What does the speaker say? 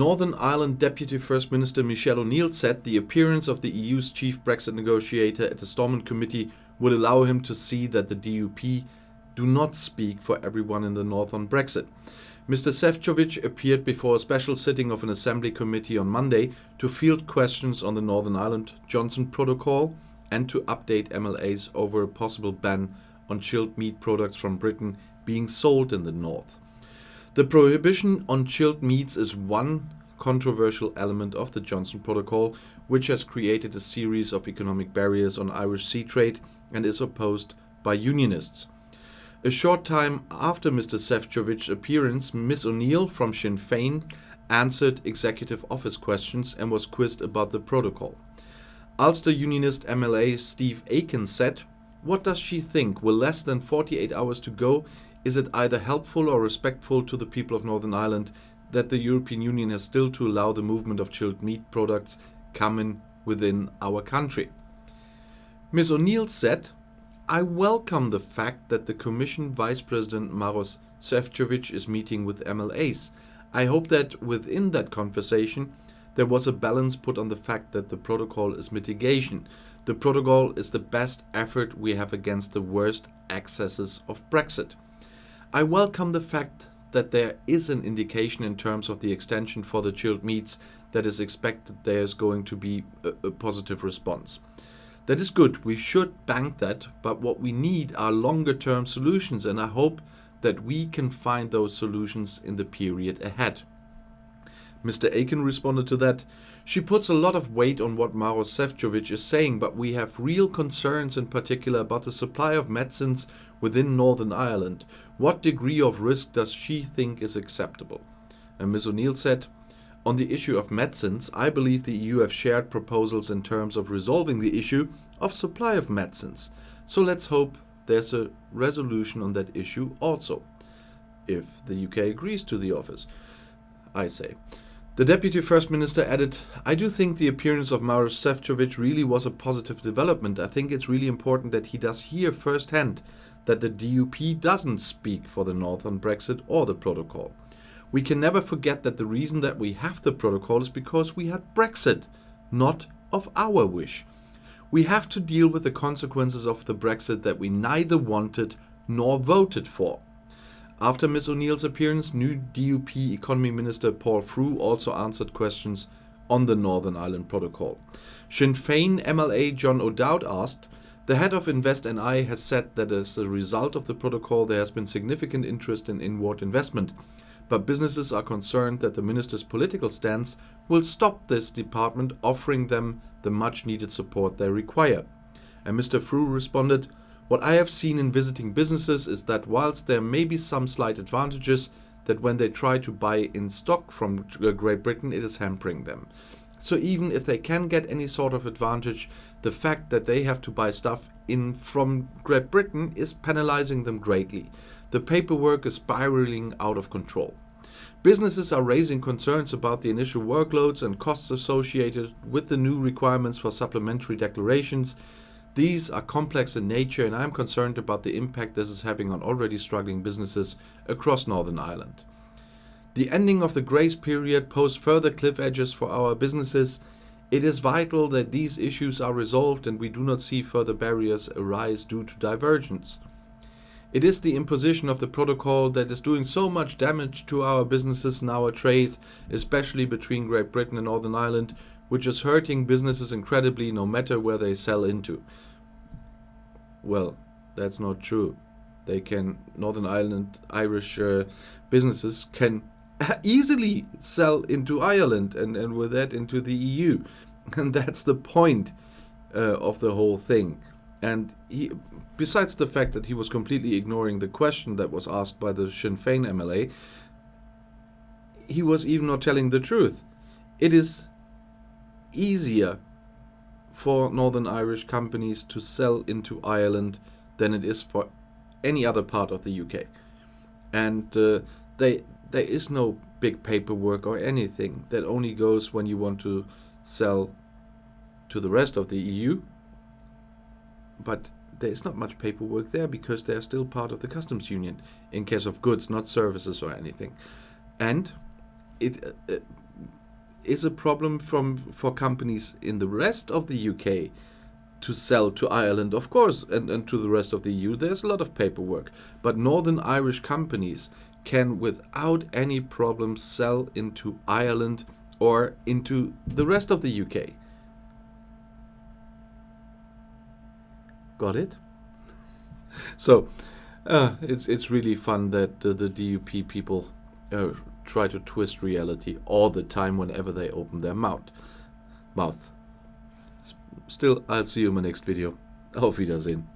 Northern Ireland Deputy First Minister Michelle O'Neill said the appearance of the EU's chief Brexit negotiator at the Stormont committee would allow him to see that the DUP do not speak for everyone in the North on Brexit. Mr. Šefčovič appeared before a special sitting of an Assembly committee on Monday to field questions on the Northern Ireland Johnson Protocol and to update MLAs over a possible ban on chilled meat products from Britain being sold in the North. The prohibition on chilled meats is one controversial element of the Johnson Protocol, which has created a series of economic barriers on Irish sea trade and is opposed by unionists. A short time after Mr. Šefčovič's appearance, Ms. O'Neill from Sinn Féin answered Executive Office questions and was quizzed about the protocol. Ulster Unionist MLA Steve Aiken said, "What does she think? With less than 48 hours to go, is it either helpful or respectful to the people of Northern Ireland that the European Union has still to allow the movement of chilled meat products coming within our country?" Ms. O'Neill said, "I welcome the fact that the Commission Vice President Maroš Šefčovič is meeting with MLAs. I hope that within that conversation there was a balance put on the fact that the protocol is mitigation. The protocol is the best effort we have against the worst excesses of Brexit. I welcome the fact that there is an indication in terms of the extension for the chilled meats that is expected there is going to be a positive response. That is good, we should bank that, but what we need are longer term solutions, and I hope that we can find those solutions in the period ahead." Mr. Aiken responded to that, "She puts a lot of weight on what Maroš Šefčovič is saying, but we have real concerns in particular about the supply of medicines within Northern Ireland. What degree of risk does she think is acceptable?" And Ms. O'Neill said, "On the issue of medicines, I believe the EU have shared proposals in terms of resolving the issue of supply of medicines. So let's hope there's a resolution on that issue also. If the UK agrees to the office, I say." The Deputy First Minister added, "I do think the appearance of Maroš Šefčovič really was a positive development. I think it's really important that he does hear firsthand that the DUP doesn't speak for the North on Brexit or the protocol. We can never forget that the reason that we have the protocol is because we had Brexit, not of our wish. We have to deal with the consequences of the Brexit that we neither wanted nor voted for." After Ms. O'Neill's appearance, new DUP Economy Minister Paul Frew also answered questions on the Northern Ireland Protocol. Sinn Féin MLA John O'Dowd asked, "The head of Invest NI has said that as a result of the protocol there has been significant interest in inward investment, but businesses are concerned that the minister's political stance will stop this department offering them the much needed support they require." And Mr. Frew responded, "What I have seen in visiting businesses is that whilst there may be some slight advantages, that when they try to buy in stock from Great Britain it is hampering them. So even if they can get any sort of advantage, the fact that they have to buy stuff in from Great Britain is penalizing them greatly. The paperwork is spiraling out of control. Businesses are raising concerns about the initial workloads and costs associated with the new requirements for supplementary declarations. These are complex in nature, and I am concerned about the impact this is having on already struggling businesses across Northern Ireland. The ending of the grace period posed further cliff edges for our businesses. It is vital that these issues are resolved and we do not see further barriers arise due to divergence. It is the imposition of the protocol that is doing so much damage to our businesses and our trade, especially between Great Britain and Northern Ireland, which is hurting businesses incredibly no matter where they sell into." Well, that's not true. Northern Ireland Irish businesses can easily sell into Ireland and with that into the EU. And that's the point of the whole thing. And besides the fact that he was completely ignoring the question that was asked by the Sinn Féin MLA, he was even not telling the truth. It is easier for Northern Irish companies to sell into Ireland than it is for any other part of the UK. And there is no big paperwork or anything. That only goes when you want to sell to the rest of the EU. But there is not much paperwork there because they are still part of the customs union in case of goods, not services or anything. And is a problem for companies in the rest of the UK to sell to Ireland, of course, and to the rest of the EU. There's a lot of paperwork, but Northern Irish companies can without any problem sell into Ireland or into the rest of the UK. Got it? So it's really fun that the DUP people try to twist reality all the time whenever they open their mouth. Still, I'll see you in my next video. Auf Wiedersehen.